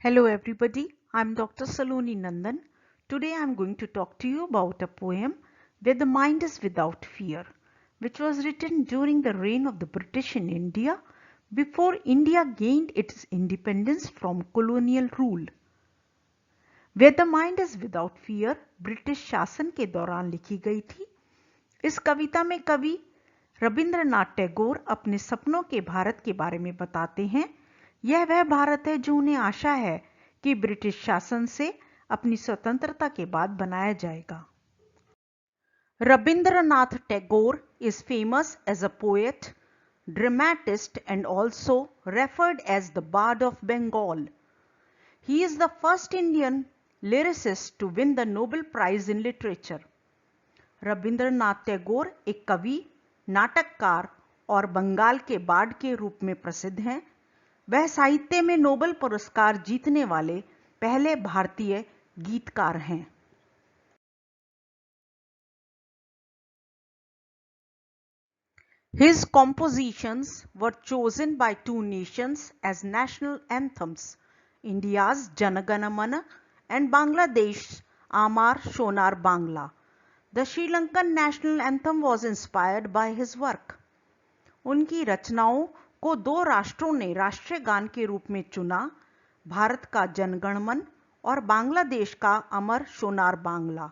Hello everybody, I'm Dr. Saloninandan. Today I'm going to talk to you about a poem where the mind is without fear, which was written during the reign of the British in India before India gained its independence from colonial rule. Where the mind is without fear British शासन के दौरान लिखी गई थी। इस कविता में कवि रविंद्रनाथ टैगोर अपने सपनों के भारत के बारे में बताते हैं। यह वह भारत है जो उन्हें आशा है कि ब्रिटिश शासन से अपनी स्वतंत्रता के बाद बनाया जाएगा। Rabindranath Tagore is famous as a poet, dramatist and also referred as the Bard of Bengal. He is the first Indian lyricist to win the Nobel Prize in Literature. Rabindranath Tagore एक कवि, नाटककार और बंगाल के बार्ड के रूप में प्रसिद्ध हैं। वह साहित्य में नोबेल पुरस्कार जीतने वाले पहले भारतीय गीतकार हैं। His compositions were chosen by two nations as national anthems, India's Jana Gana Mana and Bangladesh's Amar Shonar Bangla. The Sri Lankan national anthem was inspired by his work. उनकी रचनाओं को दो राष्ट्रों ने राष्ट्रीय गान के रूप में चुना, भारत का जनगणमन और बांग्लादेश का अमर सोनार बांग्ला।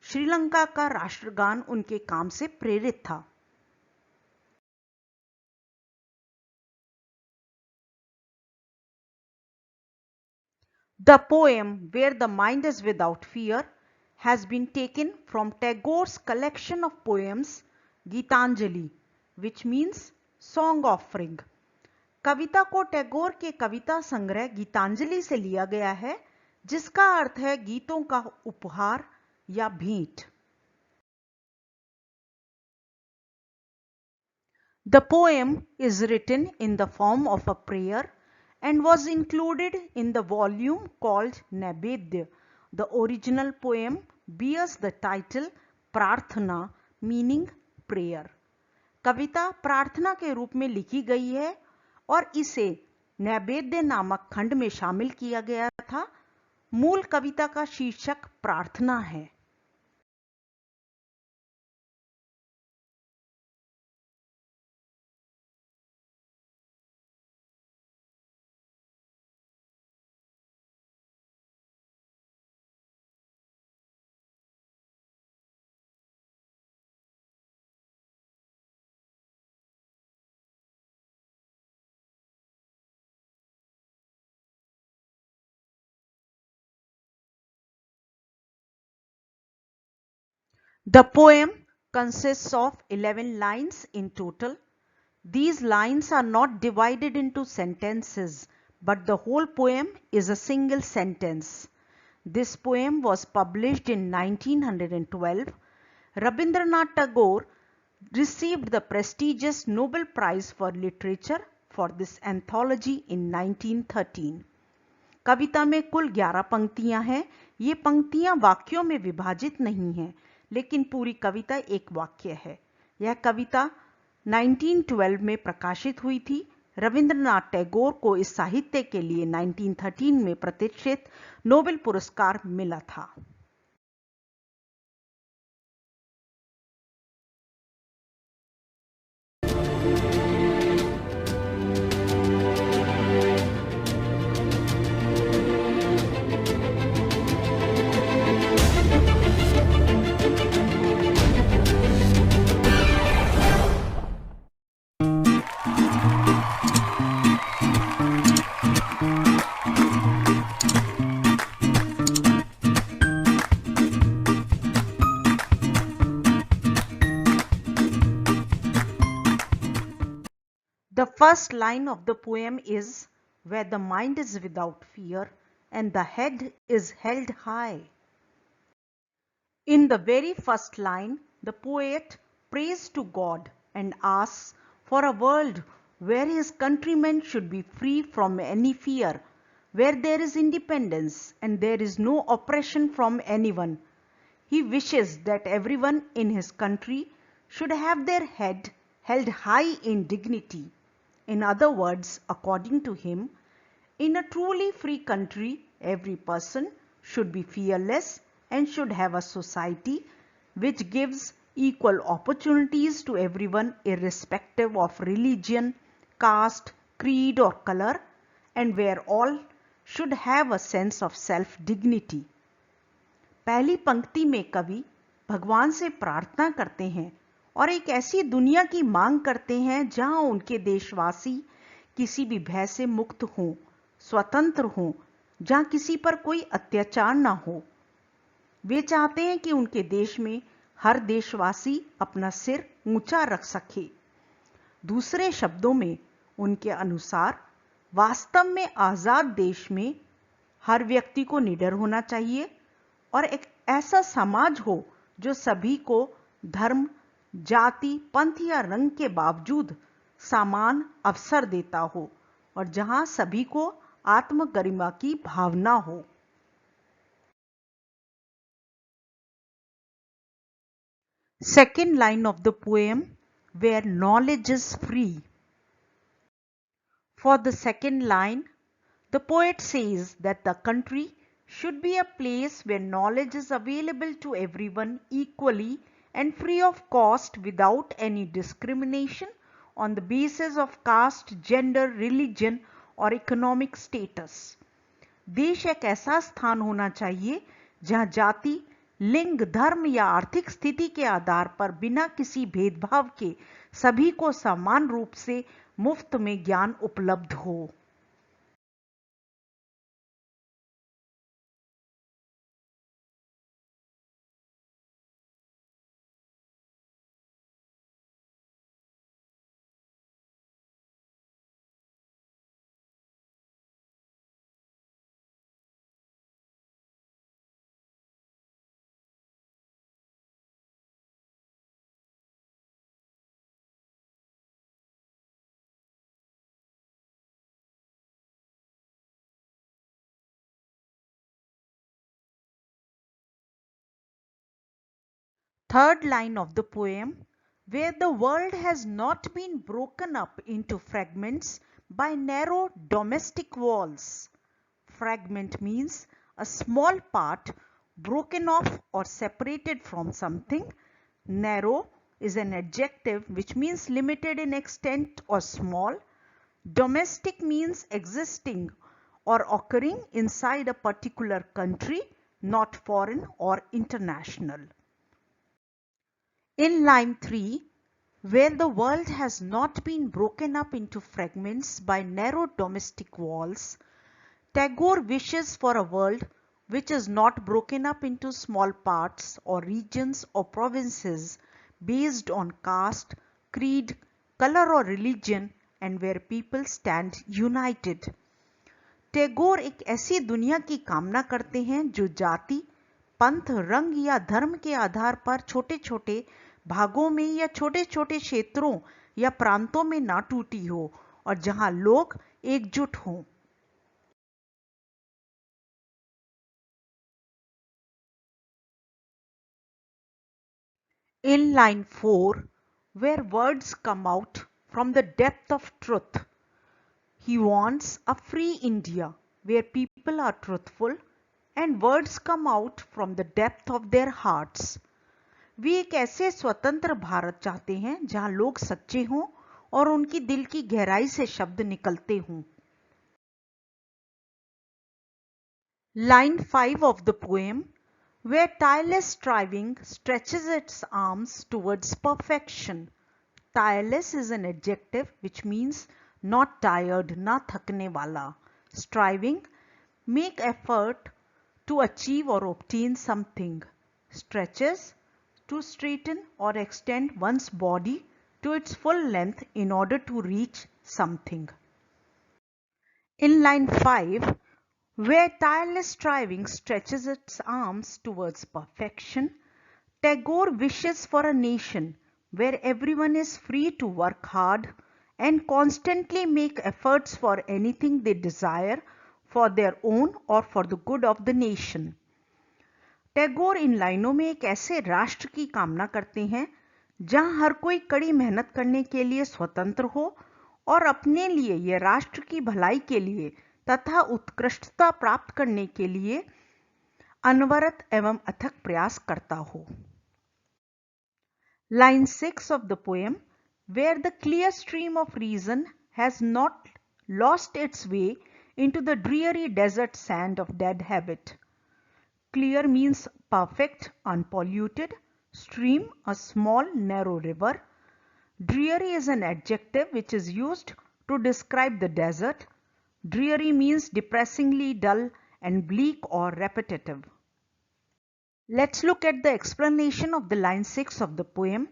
श्रीलंका का राष्ट्रगान उनके काम से प्रेरित था। The poem Where the Mind is Without Fear has been taken from Tagore's collection of poems Gitanjali, which means song offering. कविता को टैगोर के कविता संग्रह गीतांजलि से लिया गया है, जिसका अर्थ है गीतों का उपहार या भेंट। The poem is written in the form of a prayer and was included in the volume called Naivedya. The original poem bears the title Prarthana, meaning prayer. कविता प्रार्थना के रूप में लिखी गई है और इसे नैवेद्य नामक खंड में शामिल किया गया था। मूल कविता का शीर्षक प्रार्थना है। The poem consists of 11 lines in total. These lines are not divided into sentences, but the whole poem is a single sentence. This poem was published in 1912. Rabindranath Tagore received the prestigious Nobel Prize for Literature for this anthology in 1913. कविता में कुल 11 पंक्तियां हैं। ये पंक्तियां वाक्यों में विभाजित नहीं हैं, लेकिन पूरी कविता एक वाक्य है। यह कविता 1912 में प्रकाशित हुई थी। रविंद्रनाथ टैगोर को इस साहित्य के लिए 1913 में प्रतिष्ठित नोबेल पुरस्कार मिला था। The first line of the poem is where the mind is without fear and the head is held high. In the very first line, the poet prays to God and asks for a world where his countrymen should be free from any fear, where there is independence and there is no oppression from anyone. He wishes that everyone in his country should have their head held high in dignity. In other words, according to him, In a truly free country, every person should be fearless and should have a society which gives equal opportunities to everyone irrespective of religion, caste, creed or color, and where all should have a sense of self-dignity. पहली पंक्ति में कवि भगवान से प्रार्थना करते हैं और एक ऐसी दुनिया की मांग करते हैं जहां उनके देशवासी किसी भी भय से मुक्त हों, स्वतंत्र हों, जहां किसी पर कोई अत्याचार ना हो। वे चाहते हैं कि उनके देश में हर देशवासी अपना सिर ऊंचा रख सके। दूसरे शब्दों में उनके अनुसार वास्तव में आजाद देश में हर व्यक्ति को निडर होना चाहिए और एक ऐसा समाज हो जो सभी को धर्म, जाति, पंथ या रंग के बावजूद समान अवसर देता हो और जहां सभी को आत्मगरिमा की भावना हो। Second line of the poem, where knowledge is free. For the second line, the poet says that the country should be a place where knowledge is available to everyone equally and free of cost without any discrimination on the basis of caste, gender, religion और economic status. देश एक ऐसा स्थान होना चाहिए जहां जाति, लिंग, धर्म या आर्थिक स्थिति के आधार पर बिना किसी भेदभाव के सभी को समान रूप से मुफ्त में ज्ञान उपलब्ध हो। Third line of the poem, where the world has not been broken up into fragments by narrow domestic walls. Fragment means a small part broken off or separated from something. Narrow is an adjective which means limited in extent or small. Domestic means existing or occurring inside a particular country, not foreign or international. In line 3, where the world has not been broken up into fragments by narrow domestic walls, Tagore wishes for a world which is not broken up into small parts or regions or provinces based on caste, creed, color or religion and where people stand united. Tagore एक ऐसी दुनिया की कामना करते हैं जो जाति, पंथ, रंग या धर्म के आधार पर छोटे छोटे भागों में या छोटे छोटे क्षेत्रों या प्रांतों में ना टूटी हो और जहां लोग एकजुट हों। In line 4, where words come out from the depth of truth, he wants a free India where people are truthful and words come out from the depth of their hearts. वे एक ऐसे स्वतंत्र भारत चाहते हैं जहां लोग सच्चे हों और उनकी दिल की गहराई से शब्द निकलते हों। Line 5 of the poem, where tireless striving stretches its arms towards perfection. Tireless is an adjective which means not tired, na thakne wala. Striving, make effort to achieve or obtain something. Stretches, to straighten or extend one's body to its full length in order to reach something. In line 5, where tireless striving stretches its arms towards perfection, Tagore wishes for a nation where everyone is free to work hard and constantly make efforts for anything they desire for their own or for the good of the nation. Tagore इन लाइनों में एक ऐसे राष्ट्र की कामना करते हैं जहां हर कोई कड़ी मेहनत करने के लिए स्वतंत्र हो और अपने लिए या राष्ट्र की भलाई के लिए तथा उत्कृष्टता प्राप्त करने के लिए अनवरत एवं अथक प्रयास करता हो। Line 6 of the poem, where the clear stream of reason has not lost its way into the dreary desert sand of dead habit. Clear means perfect, unpolluted. Stream, a small, narrow river. Dreary is an adjective which is used to describe the desert. Dreary means depressingly dull and bleak or repetitive. Let's look at the explanation of the line 6 of the poem,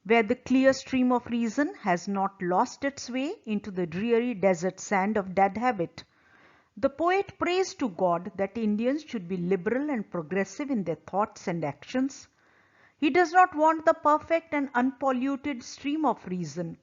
where the clear stream of reason has not lost its way into the dreary desert sand of dead habit. The poet prays to God that Indians should be liberal and progressive in their thoughts and actions. He does not want the perfect and unpolluted stream of reason,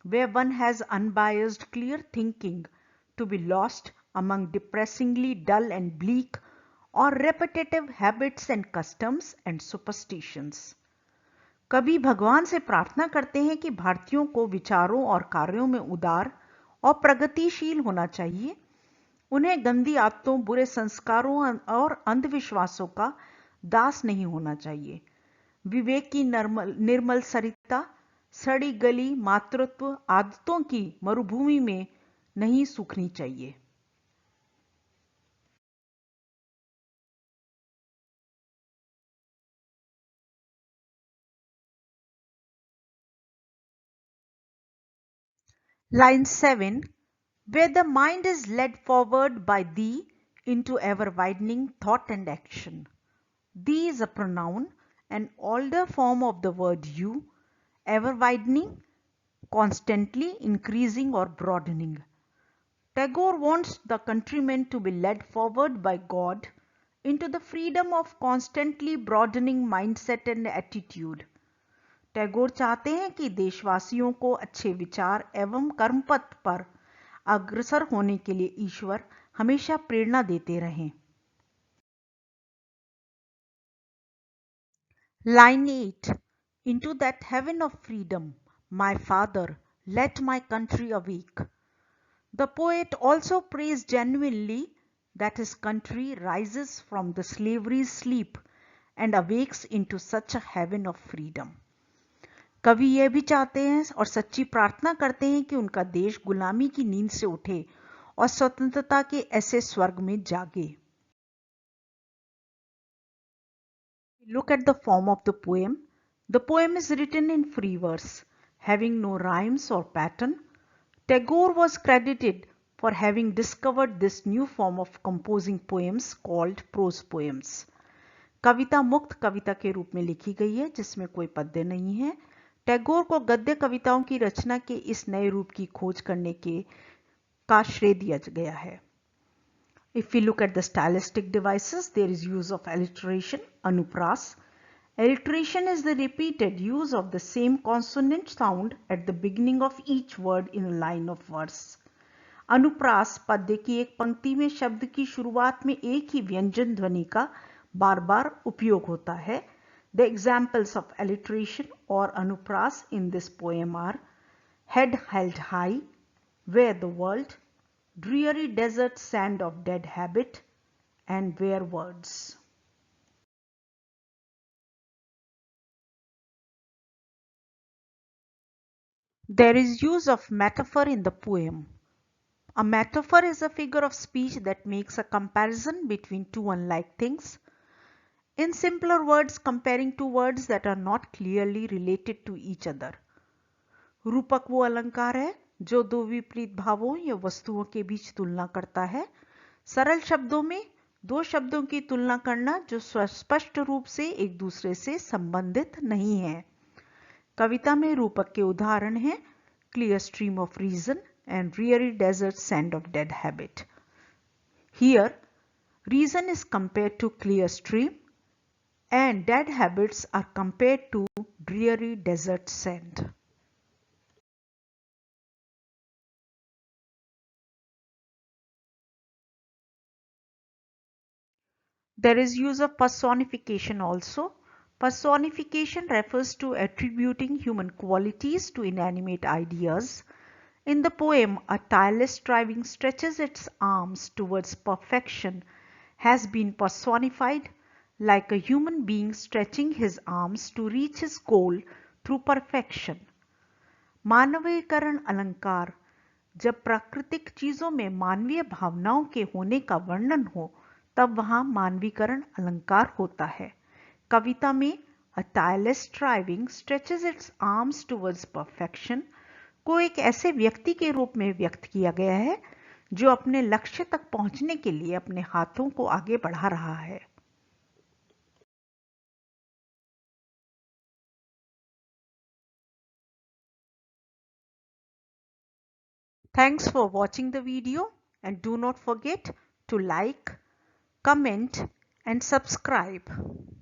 where one has unbiased, clear thinking, to be lost among depressingly dull and bleak or repetitive habits and customs and superstitions. कवि भगवान से प्रार्थना करते हैं कि भारतीयों को विचारों और कार्यों में उदार और प्रगतिशील होना चाहिए। उन्हें गंदी आदतों, बुरे संस्कारों और अंधविश्वासों का दास नहीं होना चाहिए। विवेक की निर्मल सरिता सड़ी गली मातृत्व आदतों की मरुभूमि में नहीं सूखनी चाहिए। Line 7, where the mind is led forward by thee into ever-widening thought and action. Thee is a pronoun, an older form of the word you, ever-widening, constantly increasing or broadening. Tagore wants the countrymen to be led forward by God into the freedom of constantly broadening mindset and attitude. Tagore चाहते हैं कि देशवासियों को अच्छे विचार एवं कर्मपथ पर अग्रसर होने के लिए ईश्वर हमेशा प्रेरणा देते रहें। Line 8, into that heaven of freedom, my father, let my country awake. The poet also prays genuinely that his country rises from the slavery's sleep and awakes into such a heaven of freedom. कवि यह भी चाहते हैं और सच्ची प्रार्थना करते हैं कि उनका देश गुलामी की नींद से उठे और स्वतंत्रता के ऐसे स्वर्ग में जागे। Look at the form of the poem. The poem is written in free verse, having no rhymes or pattern. Tagore was credited for having discovered this new form of composing poems called prose poems. कविता मुक्त कविता के रूप में लिखी गई है जिसमें कोई पद्य नहीं है। टैगोर को गद्य कविताओं की रचना के इस नए रूप की खोज करने का श्रेय दिया गया है। If we look at the stylistic devices, there is use of alliteration, anupras. Alliteration is the repeated use of the same consonant sound at the beginning of each word in a line of verse. अनुप्रास पद्य की एक पंक्ति में शब्द की शुरुआत में एक ही व्यंजन ध्वनि का बार बार उपयोग होता है। The examples of alliteration or anupras in this poem are head held high, where the world, dreary desert sand of dead habit, and where words. There is use of metaphor in the poem. A metaphor is a figure of speech that makes a comparison between two unlike things. In simpler words, comparing two words that are not clearly related to each other. रूपक वो अलंकार है जो दो विपरीत भावों या वस्तुओं के बीच तुलना करता है। सरल शब्दों में दो शब्दों की तुलना करना जो स्पष्ट रूप से एक दूसरे से संबंधित नहीं है। कविता में रूपक के उदाहरण हैं clear stream of reason and dreary desert sand of dead habit. Here, reason is compared to clear stream and dead habits are compared to dreary desert sand. There is use of personification also. Personification refers to attributing human qualities to inanimate ideas. In the poem, a tireless striving stretches its arms towards perfection has been personified like a human being stretching his arms to reach his goal through perfection. मानवीकरण अलंकार जब प्राकृतिक चीजों में मानवीय भावनाओं के होने का वर्णन हो तब वहां मानवीकरण अलंकार होता है। कविता में A tireless striving stretches its arms towards perfection को एक ऐसे व्यक्ति के रूप में व्यक्त किया गया है जो अपने लक्ष्य तक पहुंचने के लिए अपने हाथों को आगे बढ़ा रहा है। Thanks for watching the video and do not forget to like, comment and subscribe.